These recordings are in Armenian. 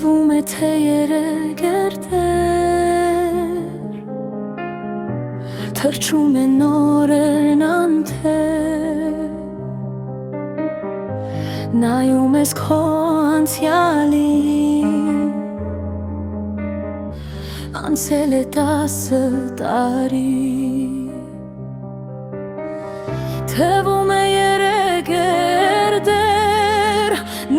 Թվում է թե երեգերտեր թրջում է նորերն անթեր նայում ես քո անցյալին անցել է 10 տարի թվում է երեգերտեր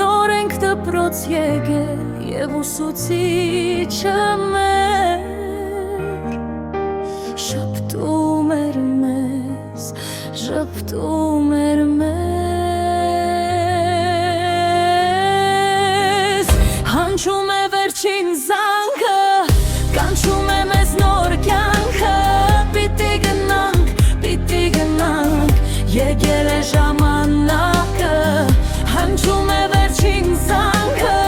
նոր ենք դպրոց եկել և ուսուցիչը մեր շպտում էր մեզ, շպտում էր մեզ Հանչում է վերջին զանգը, կանչում է մեզ նոր կյանքը Պիտի գնանք, եկել է ժամանակը Հանչում է վերջին զանգը,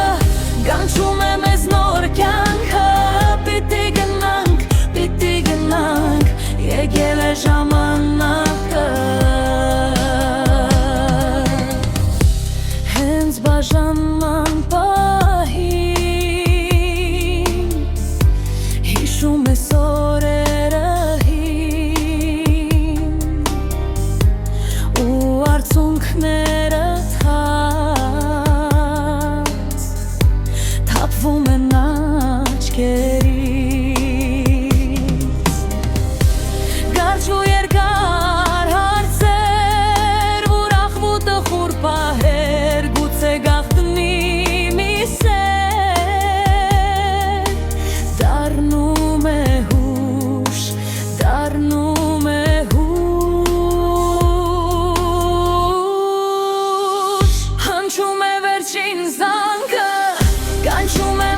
կանչում է մեզ նոր կյանքը Պիտի գնանք, եկել է ժամանակը Հենց բաժանման պահին Հիշում ես օրերը հին Ու արցունքները թաց Թափվում են աչքերից Կարճ ու երկար հարցեր Ուրախ ու տխուր պահեր Գուցե գաղտնի մի սեր Դառնում է հուշ Հնչում է վերջին զանգը Կանչում է